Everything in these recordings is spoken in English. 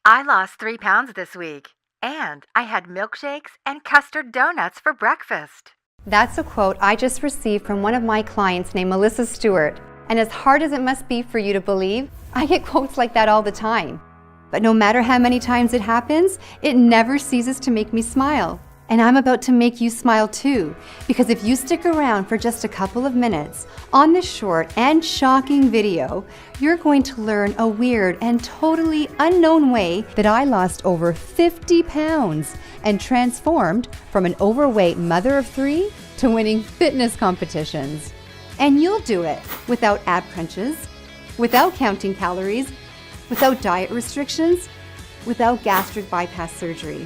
I lost 3 pounds this week, and I had milkshakes and custard donuts for breakfast. That's a quote I just received from one of my clients named Melissa Stewart. And as hard as it must be for you to believe, I get quotes like that all the time. But no matter how many times it happens, it never ceases to make me smile. And I'm about to make you smile too, because if you stick around for just a couple of minutes on this short and shocking video, you're going to learn a weird and totally unknown way that I lost over 50 pounds and transformed from an overweight mother of 3 to winning fitness competitions. And you'll do it without ab crunches, without counting calories, without diet restrictions, without gastric bypass surgery,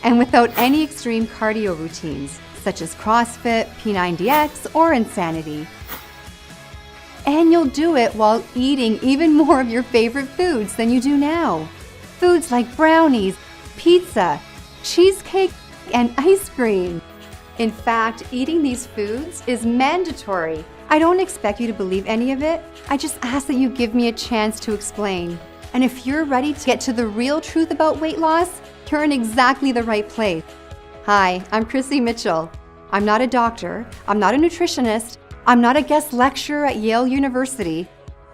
and without any extreme cardio routines, such as CrossFit, P90X, or Insanity. And you'll do it while eating even more of your favorite foods than you do now. Foods like brownies, pizza, cheesecake, and ice cream. In fact, eating these foods is mandatory. I don't expect you to believe any of it. I just ask that you give me a chance to explain. And if you're ready to get to the real truth about weight loss, you're in exactly the right place. Hi, I'm Chrissie Mitchell. I'm not a doctor, I'm not a nutritionist, I'm not a guest lecturer at Yale University.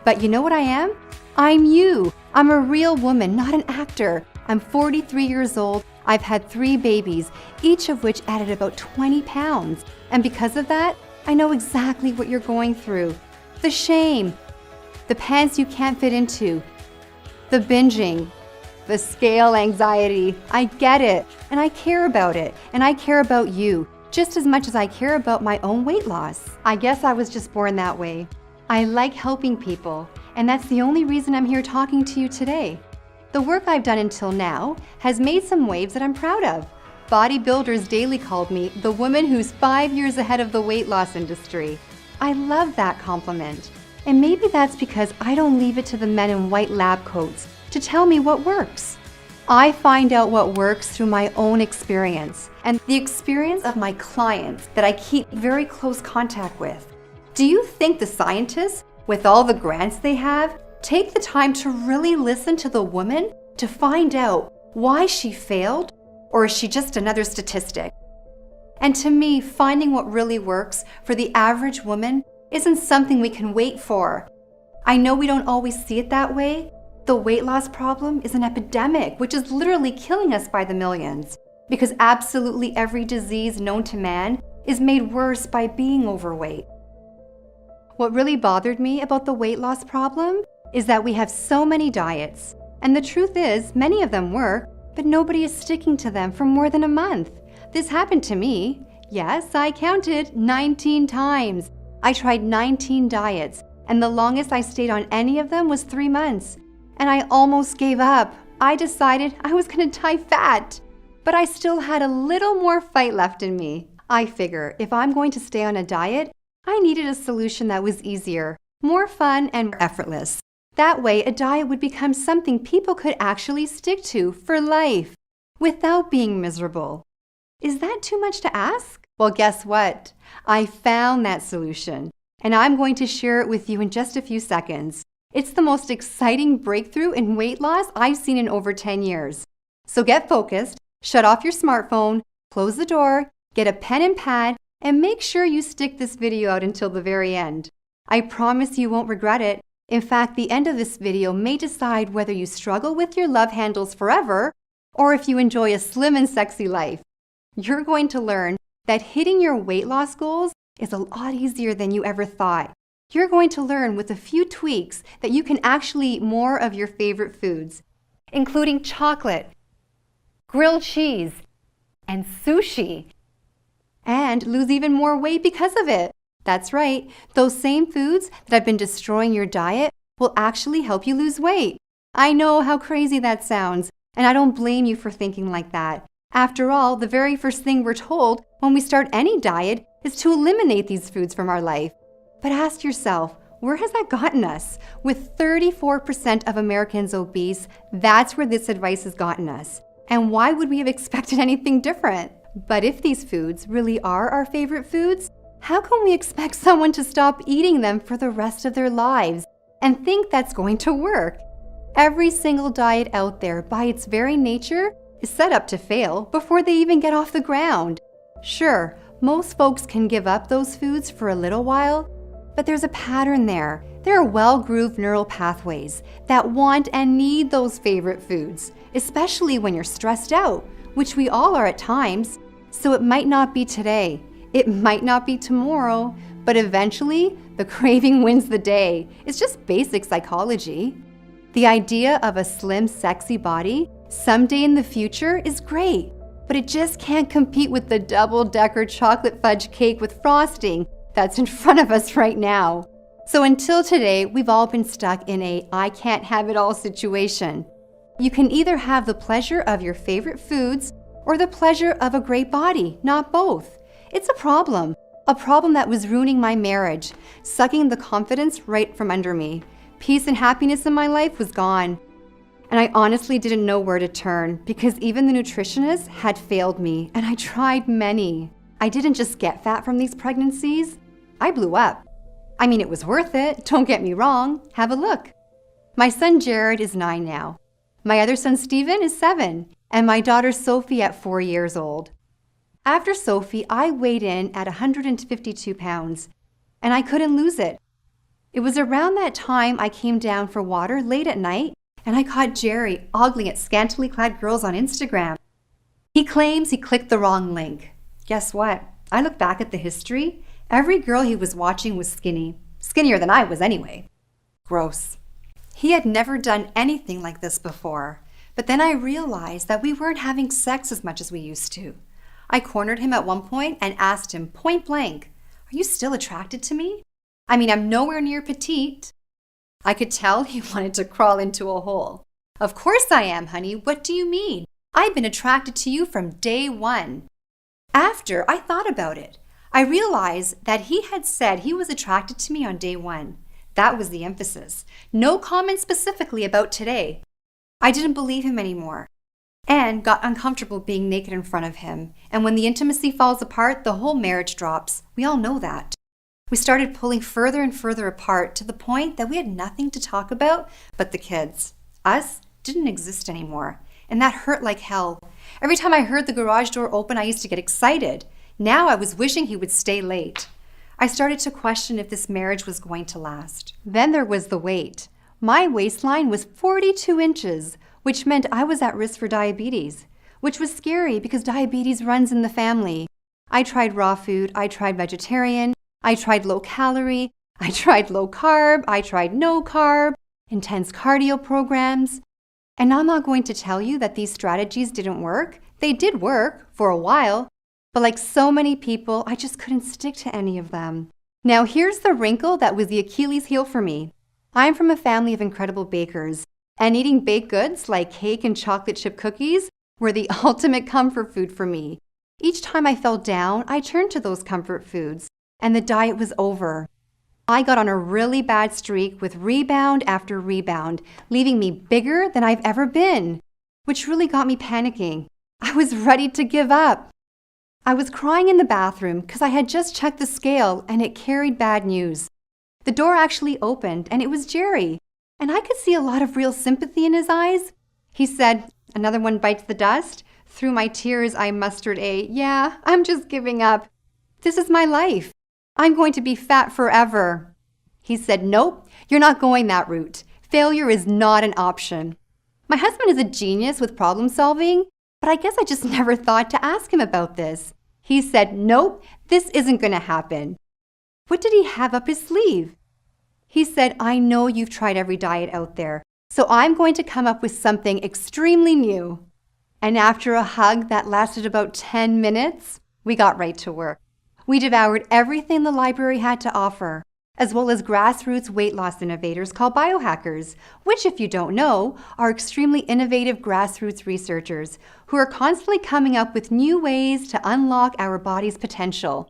But you know what I am? I'm you. I'm a real woman, not an actor. I'm 43 years old. I've had 3 babies, each of which added about 20 pounds. And because of that, I know exactly what you're going through. The shame, the pants you can't fit into, the binging, the scale anxiety. I get it, and I care about it, and I care about you, just as much as I care about my own weight loss. I guess I was just born that way. I like helping people, and that's the only reason I'm here talking to you today. The work I've done until now has made some waves that I'm proud of. Bodybuilders Daily called me the woman who's 5 years ahead of the weight loss industry. I love that compliment. And maybe that's because I don't leave it to the men in white lab coats to tell me what works. I find out what works through my own experience and the experience of my clients that I keep very close contact with. Do you think the scientists, with all the grants they have, take the time to really listen to the woman to find out why she failed, or is she just another statistic? And to me, finding what really works for the average woman isn't something we can wait for. I know we don't always see it that way. The weight loss problem is an epidemic, which is literally killing us by the millions, because absolutely every disease known to man is made worse by being overweight. What really bothered me about the weight loss problem is that we have so many diets, and the truth is, many of them work, but nobody is sticking to them for more than a month. This happened to me. Yes, I counted 19 times. I tried 19 diets, and the longest I stayed on any of them was 3 months. And I almost gave up. I decided I was gonna die fat. But I still had a little more fight left in me. I figure if I'm going to stay on a diet, I needed a solution that was easier, more fun, and more effortless. That way, a diet would become something people could actually stick to for life, without being miserable. Is that too much to ask? Well, guess what? I found that solution, and I'm going to share it with you in just a few seconds. It's the most exciting breakthrough in weight loss I've seen in over 10 years. So get focused, shut off your smartphone, close the door, get a pen and pad, and make sure you stick this video out until the very end. I promise you won't regret it. In fact, the end of this video may decide whether you struggle with your love handles forever or if you enjoy a slim and sexy life. You're going to learn that hitting your weight loss goals is a lot easier than you ever thought. You're going to learn with a few tweaks that you can actually eat more of your favorite foods, including chocolate, grilled cheese, and sushi, and lose even more weight because of it. That's right, those same foods that have been destroying your diet will actually help you lose weight. I know how crazy that sounds, and I don't blame you for thinking like that. After all, the very first thing we're told when we start any diet is to eliminate these foods from our life. But ask yourself, where has that gotten us? With 34% of Americans obese, that's where this advice has gotten us. And why would we have expected anything different? But if these foods really are our favorite foods, how can we expect someone to stop eating them for the rest of their lives and think that's going to work? Every single diet out there, by its very nature, is set up to fail before they even get off the ground. Sure, most folks can give up those foods for a little while, but there's a pattern there. There are well-grooved neural pathways that want and need those favorite foods, especially when you're stressed out, which we all are at times. So it might not be today, it might not be tomorrow, but eventually the craving wins the day. It's just basic psychology. The idea of a slim, sexy body someday in the future is great, but it just can't compete with the double-decker chocolate fudge cake with frosting that's in front of us right now. So until today, we've all been stuck in a I can't have it all situation. You can either have the pleasure of your favorite foods or the pleasure of a great body, not both. It's a problem that was ruining my marriage, sucking the confidence right from under me. Peace and happiness in my life was gone. And I honestly didn't know where to turn because even the nutritionist had failed me, and I tried many. I didn't just get fat from these pregnancies, I blew up. I mean, it was worth it, don't get me wrong. Have a look. My son Jared is 9 now. My other son Steven is 7, and my daughter Sophie at 4 years old. After Sophie, I weighed in at 152 pounds, and I couldn't lose it. It was around that time I came down for water late at night, and I caught Jerry ogling at scantily clad girls on Instagram. He claims he clicked the wrong link. Guess what? I look back at the history. Every girl he was watching was skinny. Skinnier than I was anyway. Gross. He had never done anything like this before, but then I realized that we weren't having sex as much as we used to. I cornered him at one point and asked him point blank, "Are you still attracted to me? I mean, I'm nowhere near petite." I could tell he wanted to crawl into a hole. "Of course I am, honey. What do you mean? I've been attracted to you from day one." After I thought about it, I realized that he had said he was attracted to me on day one. That was the emphasis. No comment specifically about today. I didn't believe him anymore and got uncomfortable being naked in front of him. And when the intimacy falls apart, the whole marriage drops. We all know that. We started pulling further and further apart to the point that we had nothing to talk about but the kids. Us didn't exist anymore, and that hurt like hell. Every time I heard the garage door open, I used to get excited. Now I was wishing he would stay late. I started to question if this marriage was going to last. Then there was the weight. My waistline was 42 inches, which meant I was at risk for diabetes, which was scary because diabetes runs in the family. I tried raw food, I tried vegetarian, I tried low calorie, I tried low carb, I tried no carb, intense cardio programs. And I'm not going to tell you that these strategies didn't work. They did work for a while, but like so many people, I just couldn't stick to any of them. Now here's the wrinkle that was the Achilles heel for me. I'm from a family of incredible bakers, and eating baked goods like cake and chocolate chip cookies were the ultimate comfort food for me. Each time I fell down, I turned to those comfort foods, and the diet was over. I got on a really bad streak with rebound after rebound, leaving me bigger than I've ever been, which really got me panicking. I was ready to give up. I was crying in the bathroom because I had just checked the scale and it carried bad news. The door actually opened and it was Jerry, and I could see a lot of real sympathy in his eyes. He said, "Another one bites the dust?" Through my tears, I mustered "Yeah, I'm just giving up. This is my life. I'm going to be fat forever." He said, "Nope, you're not going that route. Failure is not an option." My husband is a genius with problem solving, but I guess I just never thought to ask him about this. He said, "Nope, this isn't going to happen." What did he have up his sleeve? He said, "I know you've tried every diet out there, so I'm going to come up with something extremely new." And after a hug that lasted about 10 minutes, we got right to work. We devoured everything the library had to offer, as well as grassroots weight loss innovators called biohackers, which, if you don't know, are extremely innovative grassroots researchers who are constantly coming up with new ways to unlock our body's potential.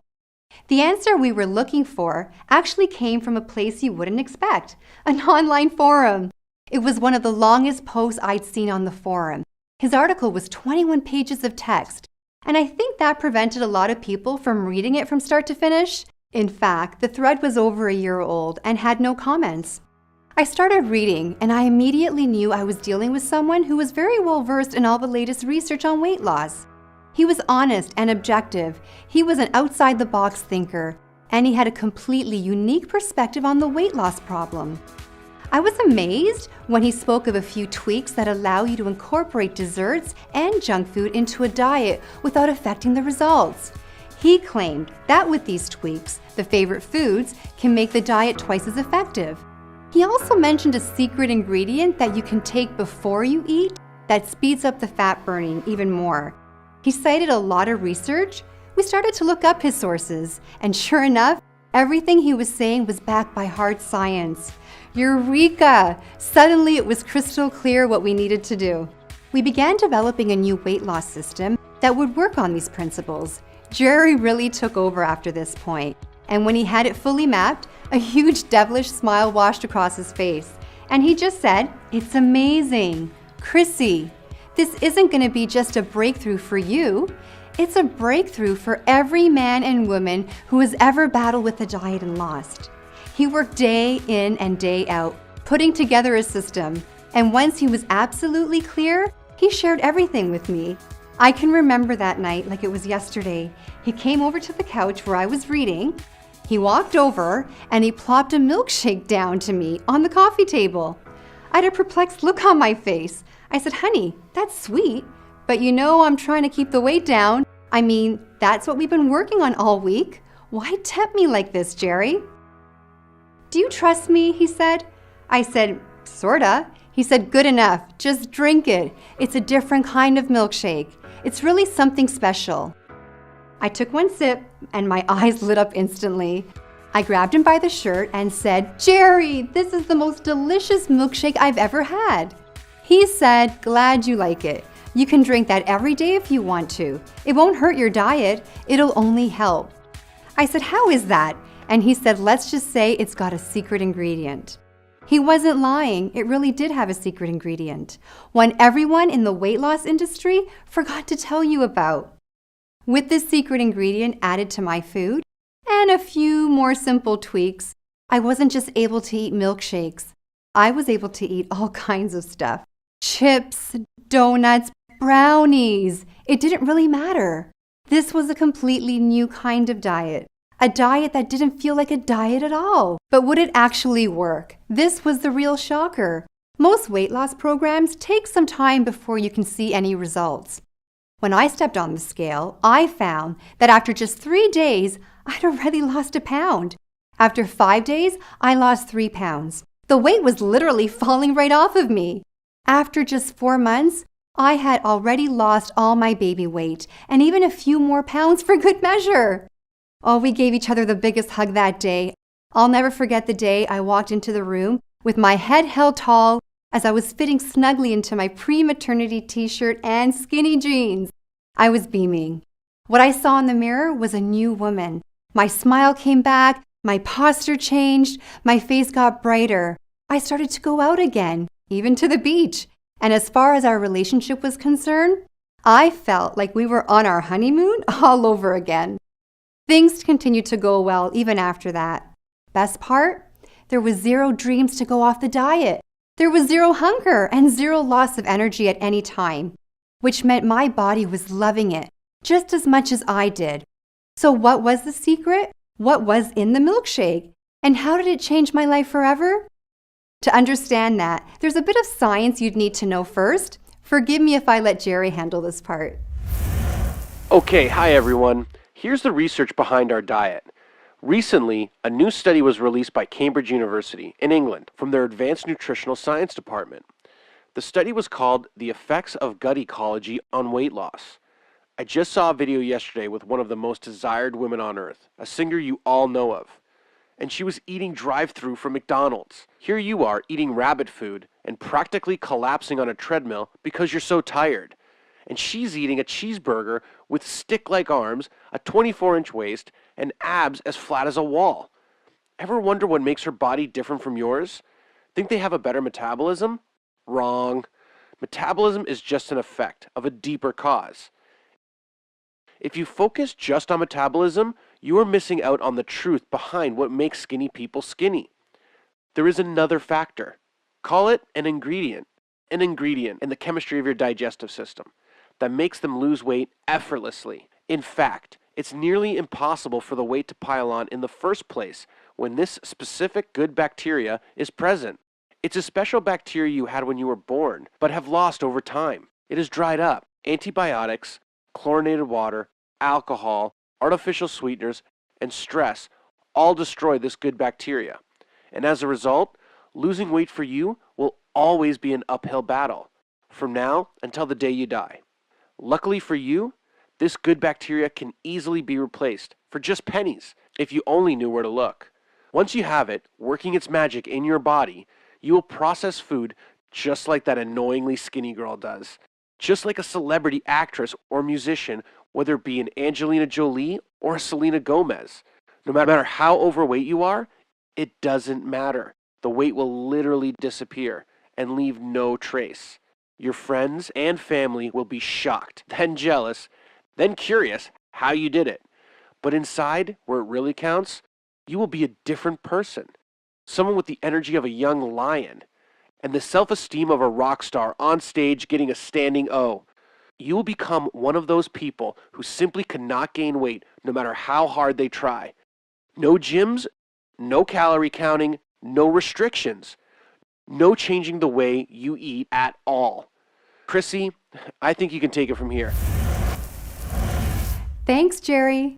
The answer we were looking for actually came from a place you wouldn't expect, an online forum. It was one of the longest posts I'd seen on the forum. His article was 21 pages of text, and I think that prevented a lot of people from reading it from start to finish. In fact, the thread was over a year old and had no comments. I started reading, and I immediately knew I was dealing with someone who was very well versed in all the latest research on weight loss. He was honest and objective, he was an outside-the-box thinker, and he had a completely unique perspective on the weight loss problem. I was amazed when he spoke of a few tweaks that allow you to incorporate desserts and junk food into a diet without affecting the results. He claimed that with these tweaks, the favorite foods can make the diet twice as effective. He also mentioned a secret ingredient that you can take before you eat that speeds up the fat burning even more. He cited a lot of research. We started to look up his sources, and sure enough, everything he was saying was backed by hard science. Eureka! Suddenly it was crystal clear what we needed to do. We began developing a new weight loss system that would work on these principles. Jerry really took over after this point, and when he had it fully mapped, a huge devilish smile washed across his face, and he just said, "It's amazing. Chrissie, this isn't going to be just a breakthrough for you. It's a breakthrough for every man and woman who has ever battled with a diet and lost." He worked day in and day out, putting together a system, and once he was absolutely clear, he shared everything with me. I can remember that night like it was yesterday. He came over to the couch where I was reading. He walked over and he plopped a milkshake down to me on the coffee table. I had a perplexed look on my face. I said, "Honey, that's sweet, but you know I'm trying to keep the weight down. I mean, that's what we've been working on all week. Why tempt me like this, Jerry?" "Do you trust me?" he said. I said, "Sorta." He said, "Good enough. Just drink it. It's a different kind of milkshake. It's really something special." I took one sip and my eyes lit up instantly. I grabbed him by the shirt and said, "Jerry, this is the most delicious milkshake I've ever had." He said, "Glad you like it. You can drink that every day if you want to. It won't hurt your diet. It'll only help." I said, "How is that?" And he said, "Let's just say it's got a secret ingredient." He wasn't lying. It really did have a secret ingredient, one everyone in the weight loss industry forgot to tell you about. With this secret ingredient added to my food and a few more simple tweaks, I wasn't just able to eat milkshakes. I was able to eat all kinds of stuff. Chips, donuts, brownies. It didn't really matter. This was a completely new kind of diet. A diet that didn't feel like a diet at all. But would it actually work? This was the real shocker. Most weight loss programs take some time before you can see any results. When I stepped on the scale, I found that after just 3 days, I'd already lost a pound. After 5 days, I lost 3 pounds. The weight was literally falling right off of me. After just 4 months, I had already lost all my baby weight and even a few more pounds for good measure. Oh, we gave each other the biggest hug that day. I'll never forget the day I walked into the room with my head held tall as I was fitting snugly into my pre-maternity t-shirt and skinny jeans. I was beaming. What I saw in the mirror was a new woman. My smile came back, my posture changed, my face got brighter. I started to go out again, even to the beach. And as far as our relationship was concerned, I felt like we were on our honeymoon all over again. Things continued to go well even after that. Best part? There was zero dreams to go off the diet. There was zero hunger and zero loss of energy at any time, which meant my body was loving it just as much as I did. So what was the secret? What was in the milkshake? And how did it change my life forever? To understand that, there's a bit of science you'd need to know first. Forgive me if I let Jerry handle this part. Okay, hi everyone. Here's the research behind our diet. Recently, a new study was released by Cambridge University in England from their Advanced Nutritional Science Department. The study was called The Effects of Gut Ecology on Weight Loss. I just saw a video yesterday with one of the most desired women on earth, a singer you all know of. And she was eating drive-thru from McDonald's. Here you are eating rabbit food and practically collapsing on a treadmill because you're so tired. And she's eating a cheeseburger with stick-like arms, a 24-inch waist, and abs as flat as a wall. Ever wonder what makes her body different from yours? Think they have a better metabolism? Wrong. Metabolism is just an effect of a deeper cause. If you focus just on metabolism, you are missing out on the truth behind what makes skinny people skinny. There is another factor. Call it an ingredient in the chemistry of your digestive system that makes them lose weight effortlessly. In fact, it's nearly impossible for the weight to pile on in the first place when this specific good bacteria is present. It's a special bacteria you had when you were born, but have lost over time. It is dried up. Antibiotics, chlorinated water, alcohol, artificial sweeteners, and stress all destroy this good bacteria. And as a result, losing weight for you will always be an uphill battle, from now until the day you die. Luckily for you, this good bacteria can easily be replaced for just pennies if you only knew where to look. Once you have it working its magic in your body, you will process food just like that annoyingly skinny girl does. Just like a celebrity actress or musician, whether it be an Angelina Jolie or a Selena Gomez. No matter how overweight you are, it doesn't matter. The weight will literally disappear and leave no trace. Your friends and family will be shocked, then jealous, then curious how you did it. But inside, where it really counts, you will be a different person. Someone with the energy of a young lion and the self-esteem of a rock star on stage getting a standing O. You will become one of those people who simply cannot gain weight no matter how hard they try. No gyms, no calorie counting, no restrictions, no changing the way you eat at all. Chrissie, I think you can take it from here. Thanks, Jerry.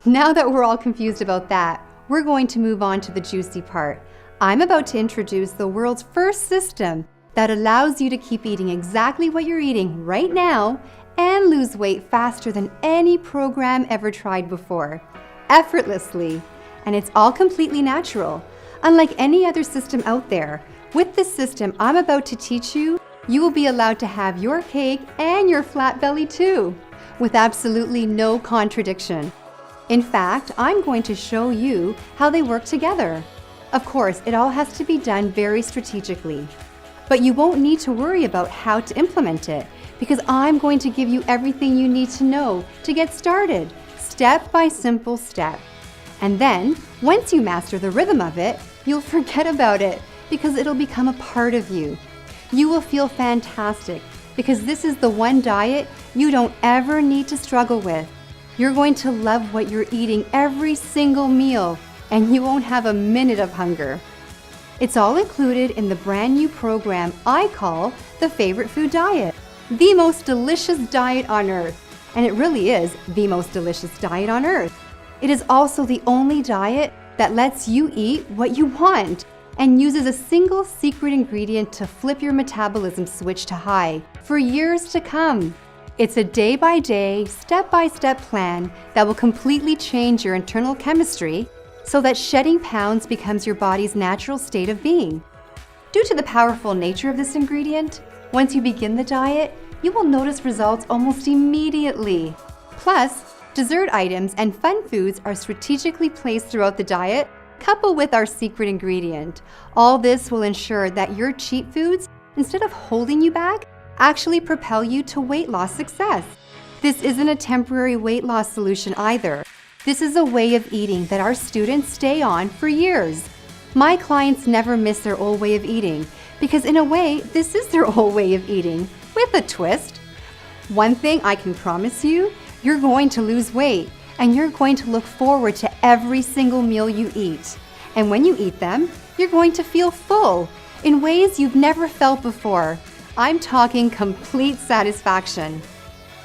Now that we're all confused about that, we're going to move on to the juicy part. I'm about to introduce the world's first system that allows you to keep eating exactly what you're eating right now and lose weight faster than any program ever tried before, effortlessly. And it's all completely natural. Unlike any other system out there, with this system I'm about to teach you, you will be allowed to have your cake and your flat belly too, with absolutely no contradiction. In fact, I'm going to show you how they work together. Of course, it all has to be done very strategically, but you won't need to worry about how to implement it because I'm going to give you everything you need to know to get started, step by simple step. And then, once you master the rhythm of it, you'll forget about it because it'll become a part of you. You will feel fantastic because this is the one diet you don't ever need to struggle with. You're going to love what you're eating every single meal, and you won't have a minute of hunger. It's all included in the brand new program I call the Favorite Food Diet, the most delicious diet on earth. And it really is the most delicious diet on earth. It is also the only diet that lets you eat what you want and uses a single secret ingredient to flip your metabolism switch to high for years to come. It's a day-by-day, step-by-step plan that will completely change your internal chemistry so that shedding pounds becomes your body's natural state of being. Due to the powerful nature of this ingredient, once you begin the diet, you will notice results almost immediately. Plus, dessert items and fun foods are strategically placed throughout the diet, coupled with our secret ingredient. All this will ensure that your cheat foods, instead of holding you back, actually propel you to weight loss success. This isn't a temporary weight loss solution either. This is a way of eating that our students stay on for years. My clients never miss their old way of eating because in a way, this is their old way of eating, with a twist. One thing I can promise you, you're going to lose weight and you're going to look forward to every single meal you eat. And when you eat them, you're going to feel full in ways you've never felt before. I'm talking complete satisfaction.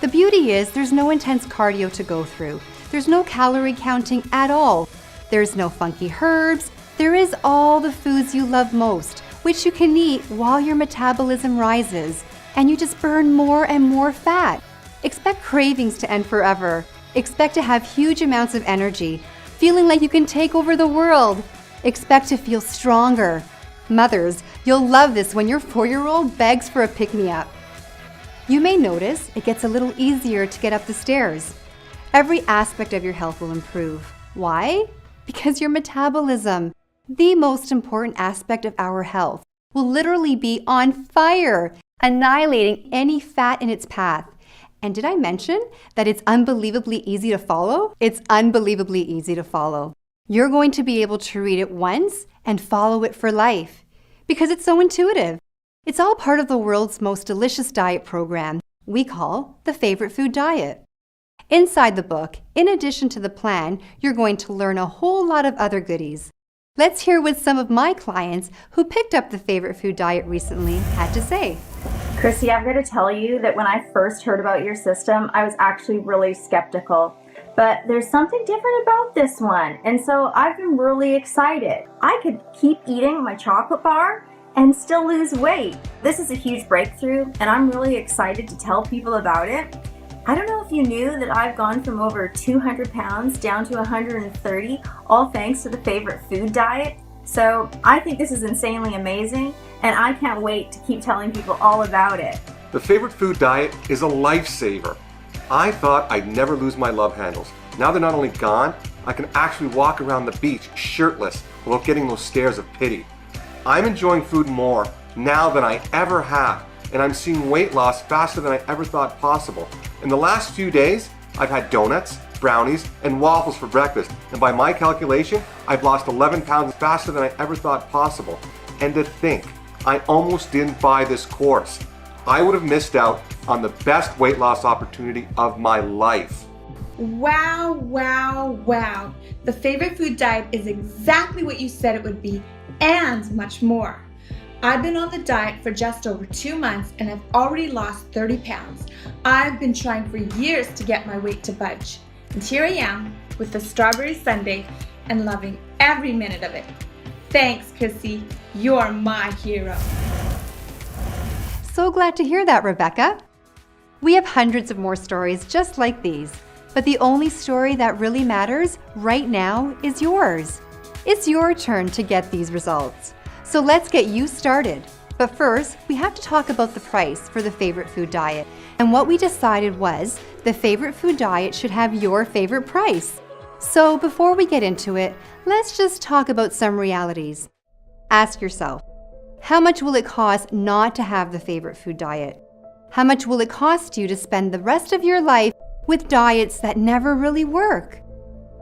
The beauty is there's no intense cardio to go through. There's no calorie counting at all. There's no funky herbs. There is all the foods you love most, which you can eat while your metabolism rises, and you just burn more and more fat. Expect cravings to end forever. Expect to have huge amounts of energy, feeling like you can take over the world. Expect to feel stronger. Mothers, you'll love this when your 4-year-old begs for a pick-me-up. You may notice it gets a little easier to get up the stairs. Every aspect of your health will improve. Why? Because your metabolism, the most important aspect of our health, will literally be on fire, annihilating any fat in its path. And did I mention that it's unbelievably easy to follow? It's unbelievably easy to follow. You're going to be able to read it once and follow it for life because it's so intuitive. It's all part of the world's most delicious diet program we call the Favorite Food Diet. Inside the book, in addition to the plan, you're going to learn a whole lot of other goodies. Let's hear what some of my clients who picked up the Favorite Food Diet recently had to say. Chrissy, I've got to tell you that when I first heard about your system, I was actually really skeptical. But there's something different about this one, and so I've been really excited. I could keep eating my chocolate bar and still lose weight. This is a huge breakthrough, and I'm really excited to tell people about it. I don't know if you knew that I've gone from over 200 pounds down to 130, all thanks to the Favorite Food Diet. So I think this is insanely amazing, and I can't wait to keep telling people all about it. The Favorite Food Diet is a lifesaver. I thought I'd never lose my love handles. Now they're not only gone, I can actually walk around the beach shirtless without getting those stares of pity. I'm enjoying food more now than I ever have, and I'm seeing weight loss faster than I ever thought possible. In the last few days, I've had donuts, brownies, and waffles for breakfast, and by my calculation, I've lost 11 pounds faster than I ever thought possible. And to think, I almost didn't buy this course. I would have missed out on the best weight loss opportunity of my life. Wow, wow, wow. The Favorite Food Diet is exactly what you said it would be, and much more. I've been on the diet for just over 2 months and I've already lost 30 pounds. I've been trying for years to get my weight to budge. And here I am with the strawberry sundae and loving every minute of it. Thanks, Chrissy. You're my hero. So glad to hear that, Rebecca. We have hundreds of more stories just like these, but the only story that really matters right now is yours. It's your turn to get these results. So let's get you started. But first, we have to talk about the price for the Favorite Food Diet. And what we decided was the Favorite Food Diet should have your favorite price. So before we get into it, let's just talk about some realities. Ask yourself, how much will it cost not to have the Favorite Food Diet? How much will it cost you to spend the rest of your life with diets that never really work?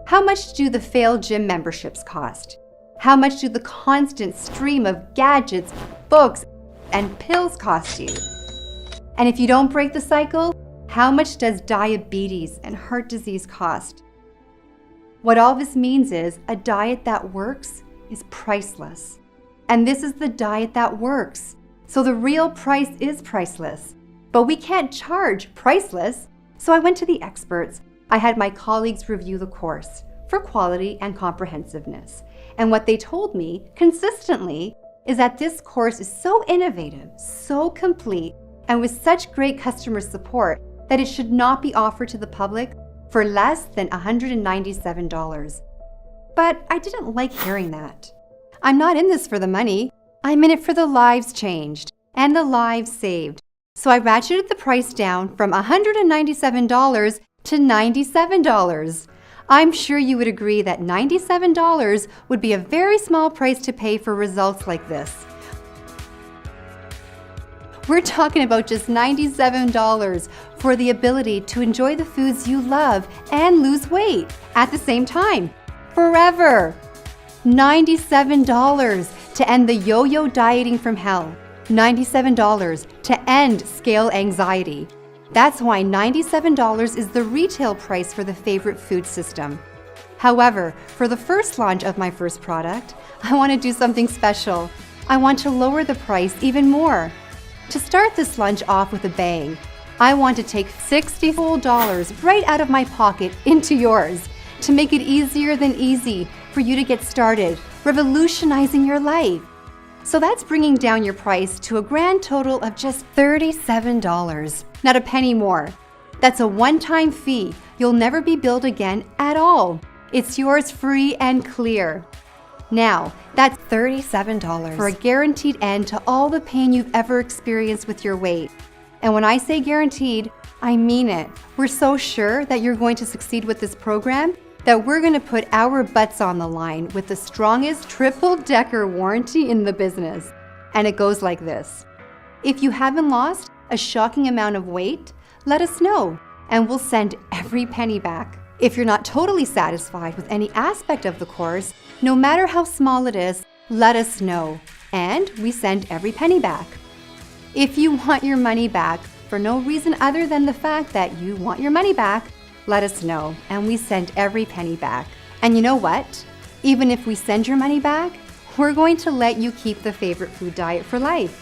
How much do the failed gym memberships cost? How much do the constant stream of gadgets, books, and pills cost you? And if you don't break the cycle, how much does diabetes and heart disease cost? What all this means is a diet that works is priceless. And this is the diet that works. So the real price is priceless. But we can't charge priceless. So I went to the experts. I had my colleagues review the course for quality and comprehensiveness. And what they told me consistently is that this course is so innovative, so complete, and with such great customer support that it should not be offered to the public for less than $197. But I didn't like hearing that. I'm not in this for the money. I'm in it for the lives changed and the lives saved. So I ratcheted the price down from $197 to $97. I'm sure you would agree that $97 would be a very small price to pay for results like this. We're talking about just $97 for the ability to enjoy the foods you love and lose weight at the same time, forever. $97 to end the yo-yo dieting from hell. $97 to end scale anxiety. That's why $97 is the retail price for the Favorite Food System. However, for the first launch of my first product, I want to do something special. I want to lower the price even more. To start this launch off with a bang, I want to take $60 whole right out of my pocket into yours to make it easier than easy for you to get started, revolutionizing your life. So that's bringing down your price to a grand total of just $37, not a penny more. That's a one-time fee. You'll never be billed again at all. It's yours free and clear. Now, that's $37 for a guaranteed end to all the pain you've ever experienced with your weight. And when I say guaranteed, I mean it. We're so sure that you're going to succeed with this program that we're going to put our butts on the line with the strongest triple-decker warranty in the business. And it goes like this. If you haven't lost a shocking amount of weight, let us know, and we'll send every penny back. If you're not totally satisfied with any aspect of the course, no matter how small it is, let us know, and we send every penny back. If you want your money back for no reason other than the fact that you want your money back, let us know, and we send every penny back. And you know what? Even if we send your money back, we're going to let you keep the favorite food diet for life.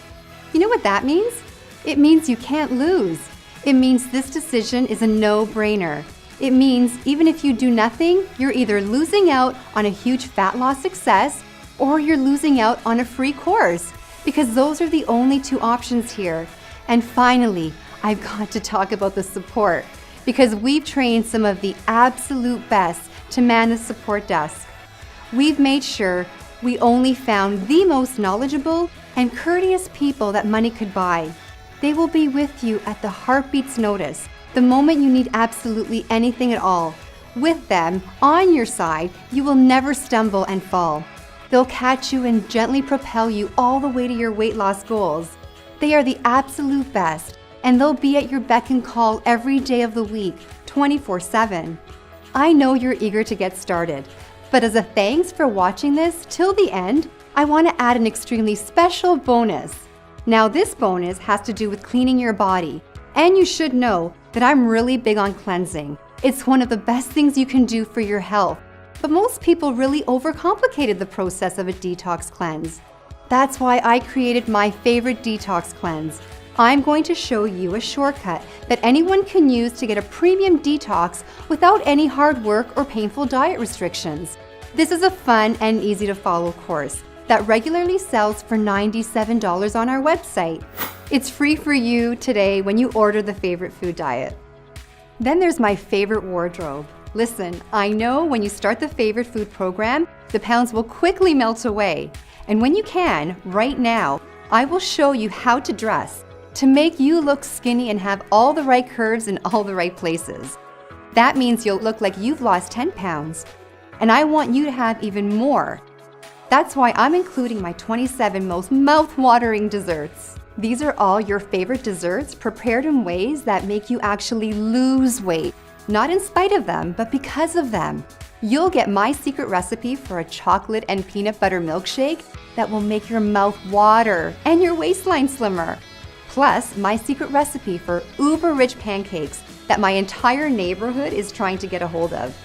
You know what that means? It means you can't lose. It means this decision is a no-brainer. It means even if you do nothing, you're either losing out on a huge fat loss success or you're losing out on a free course, because those are the only two options here. And finally, I've got to talk about the support, because we've trained some of the absolute best to man the support desk. We've made sure we only found the most knowledgeable and courteous people that money could buy. They will be with you at the heartbeat's notice, the moment you need absolutely anything at all. With them on your side, you will never stumble and fall. They'll catch you and gently propel you all the way to your weight loss goals. They are the absolute best, and they'll be at your beck and call every day of the week, 24/7. I know you're eager to get started, but as a thanks for watching this till the end, I want to add an extremely special bonus. Now, this bonus has to do with cleaning your body, and you should know that I'm really big on cleansing. It's one of the best things you can do for your health, but most people really overcomplicated the process of a detox cleanse. That's why I created my favorite detox cleanse. I'm going to show you a shortcut that anyone can use to get a premium detox without any hard work or painful diet restrictions. This is a fun and easy to follow course that regularly sells for $97 on our website. It's free for you today when you order the favorite food diet. Then there's my favorite wardrobe. Listen, I know when you start the favorite food program, the pounds will quickly melt away. And when you can, right now, I will show you how to dress to make you look skinny and have all the right curves in all the right places. That means you'll look like you've lost 10 pounds. And I want you to have even more. That's why I'm including my 27 most mouth-watering desserts. These are all your favorite desserts prepared in ways that make you actually lose weight. Not in spite of them, but because of them. You'll get my secret recipe for a chocolate and peanut butter milkshake that will make your mouth water and your waistline slimmer. Plus, my secret recipe for uber-rich pancakes that my entire neighborhood is trying to get a hold of.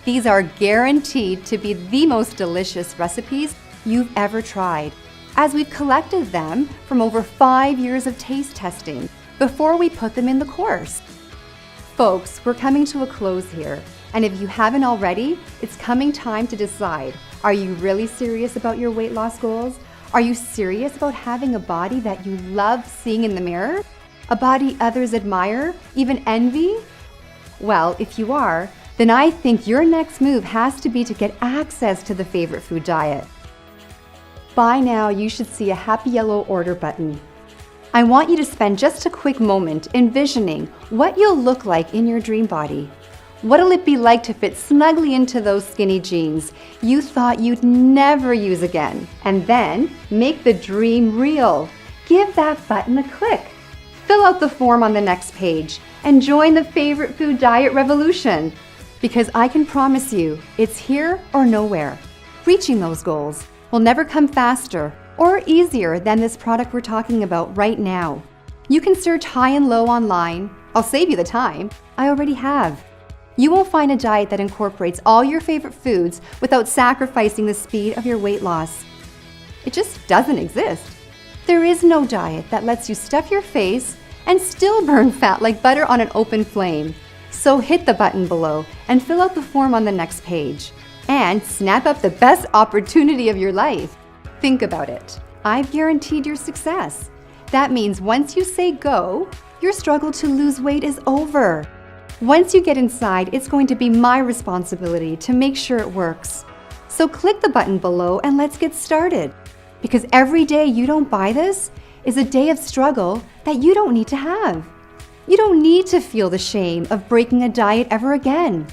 These are guaranteed to be the most delicious recipes you've ever tried, as we've collected them from over 5 years of taste testing before we put them in the course. Folks, we're coming to a close here, and if you haven't already, it's coming time to decide. Are you really serious about your weight loss goals? Are you serious about having a body that you love seeing in the mirror? A body others admire, even envy? Well, if you are, then I think your next move has to be to get access to the favorite food diet. By now, you should see a happy yellow order button. I want you to spend just a quick moment envisioning what you'll look like in your dream body. What'll it be like to fit snugly into those skinny jeans you thought you'd never use again? And then make the dream real. Give that button a click. Fill out the form on the next page and join the favorite food diet revolution. Because I can promise you, it's here or nowhere. Reaching those goals will never come faster or easier than this product we're talking about right now. You can search high and low online. I'll save you the time. I already have. You won't find a diet that incorporates all your favorite foods without sacrificing the speed of your weight loss. It just doesn't exist. There is no diet that lets you stuff your face and still burn fat like butter on an open flame. So hit the button below and fill out the form on the next page. And snap up the best opportunity of your life. Think about it. I've guaranteed your success. That means once you say go, your struggle to lose weight is over. Once you get inside, it's going to be my responsibility to make sure it works. So click the button below and let's get started. Because every day you don't buy this is a day of struggle that you don't need to have. You don't need to feel the shame of breaking a diet ever again.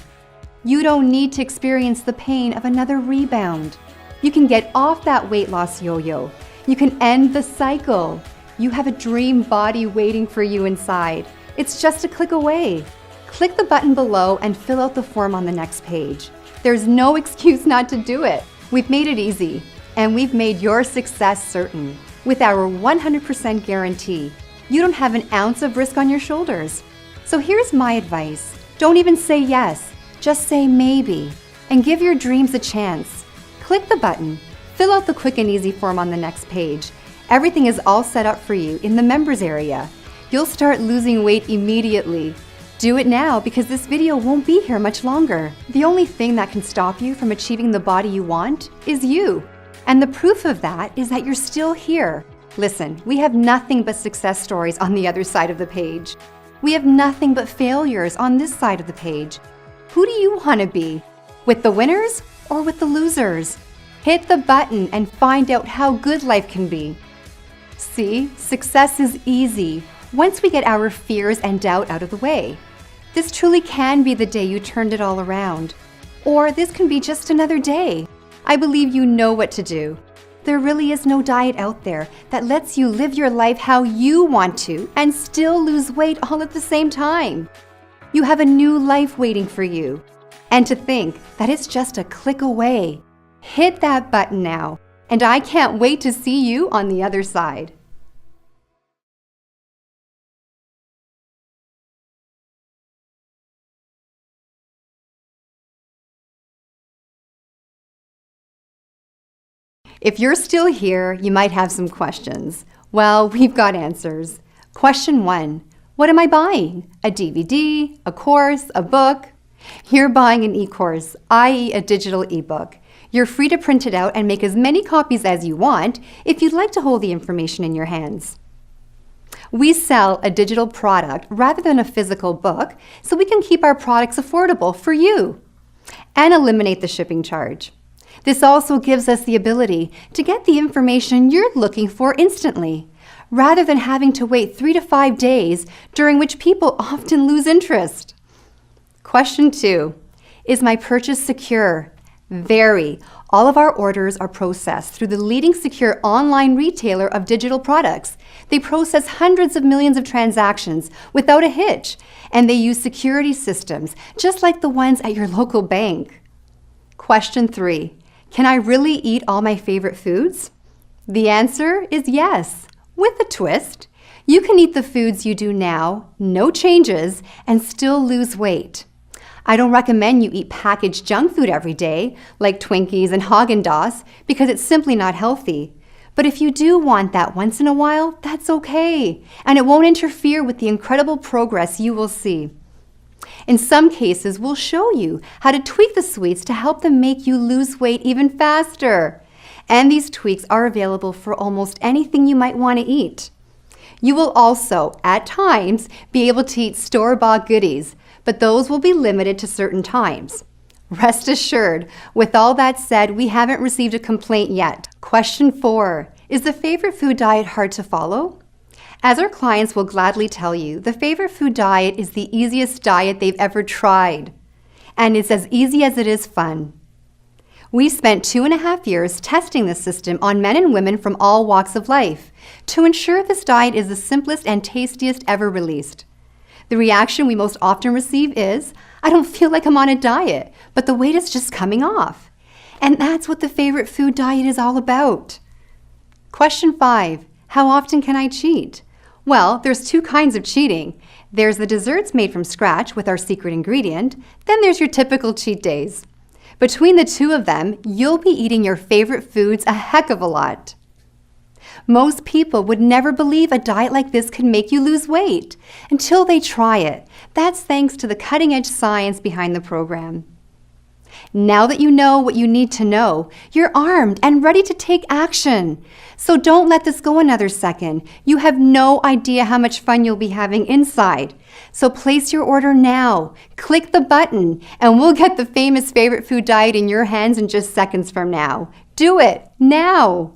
You don't need to experience the pain of another rebound. You can get off that weight loss yo-yo. You can end the cycle. You have a dream body waiting for you inside. It's just a click away. Click the button below and fill out the form on the next page. There's no excuse not to do it. We've made it easy, and we've made your success certain. With our 100% guarantee, you don't have an ounce of risk on your shoulders. So here's my advice. Don't even say yes, just say maybe, and give your dreams a chance. Click the button, fill out the quick and easy form on the next page. Everything is all set up for you in the members area. You'll start losing weight immediately. Do it now because this video won't be here much longer. The only thing that can stop you from achieving the body you want is you. And the proof of that is that you're still here. Listen, we have nothing but success stories on the other side of the page. We have nothing but failures on this side of the page. Who do you want to be? With the winners or with the losers? Hit the button and find out how good life can be. See, success is easy once we get our fears and doubt out of the way. This truly can be the day you turned it all around. Or this can be just another day. I believe you know what to do. There really is no diet out there that lets you live your life how you want to and still lose weight all at the same time. You have a new life waiting for you. And to think that it's just a click away. Hit that button now, and I can't wait to see you on the other side. If you're still here, you might have some questions. Well, we've got answers. Question 1. What am I buying? A DVD, a course, a book? You're buying an e-course, i.e. a digital ebook. You're free to print it out and make as many copies as you want if you'd like to hold the information in your hands. We sell a digital product rather than a physical book so we can keep our products affordable for you and eliminate the shipping charge. This also gives us the ability to get the information you're looking for instantly, rather than having to wait 3 to 5 days, during which people often lose interest. Question 2. Is my purchase secure? Very. All of our orders are processed through the leading secure online retailer of digital products. They process hundreds of millions of transactions without a hitch, and they use security systems just like the ones at your local bank. Question 3. Can I really eat all my favorite foods? The answer is yes, with a twist. You can eat the foods you do now, no changes, and still lose weight. I don't recommend you eat packaged junk food every day, like Twinkies and Haagen-Dazs, because it's simply not healthy. But if you do want that once in a while, that's okay, and it won't interfere with the incredible progress you will see. In some cases, we'll show you how to tweak the sweets to help them make you lose weight even faster. And these tweaks are available for almost anything you might want to eat. You will also, at times, be able to eat store-bought goodies, but those will be limited to certain times. Rest assured, with all that said, we haven't received a complaint yet. Question 4. Is the favorite food diet hard to follow? As our clients will gladly tell you, the favorite food diet is the easiest diet they've ever tried. And it's as easy as it is fun. We spent 2.5 years testing this system on men and women from all walks of life to ensure this diet is the simplest and tastiest ever released. The reaction we most often receive is, I don't feel like I'm on a diet, but the weight is just coming off. And that's what the favorite food diet is all about. Question 5. How often can I cheat? Well, there's 2 kinds of cheating. There's the desserts made from scratch with our secret ingredient. Then there's your typical cheat days. Between the 2 of them, you'll be eating your favorite foods a heck of a lot. Most people would never believe a diet like this could make you lose weight until they try it. That's thanks to the cutting-edge science behind the program. Now that you know what you need to know, you're armed and ready to take action. So don't let this go another second. You have no idea how much fun you'll be having inside. So place your order now. Click the button, and we'll get the famous favorite food diet in your hands in just seconds from now. Do it now.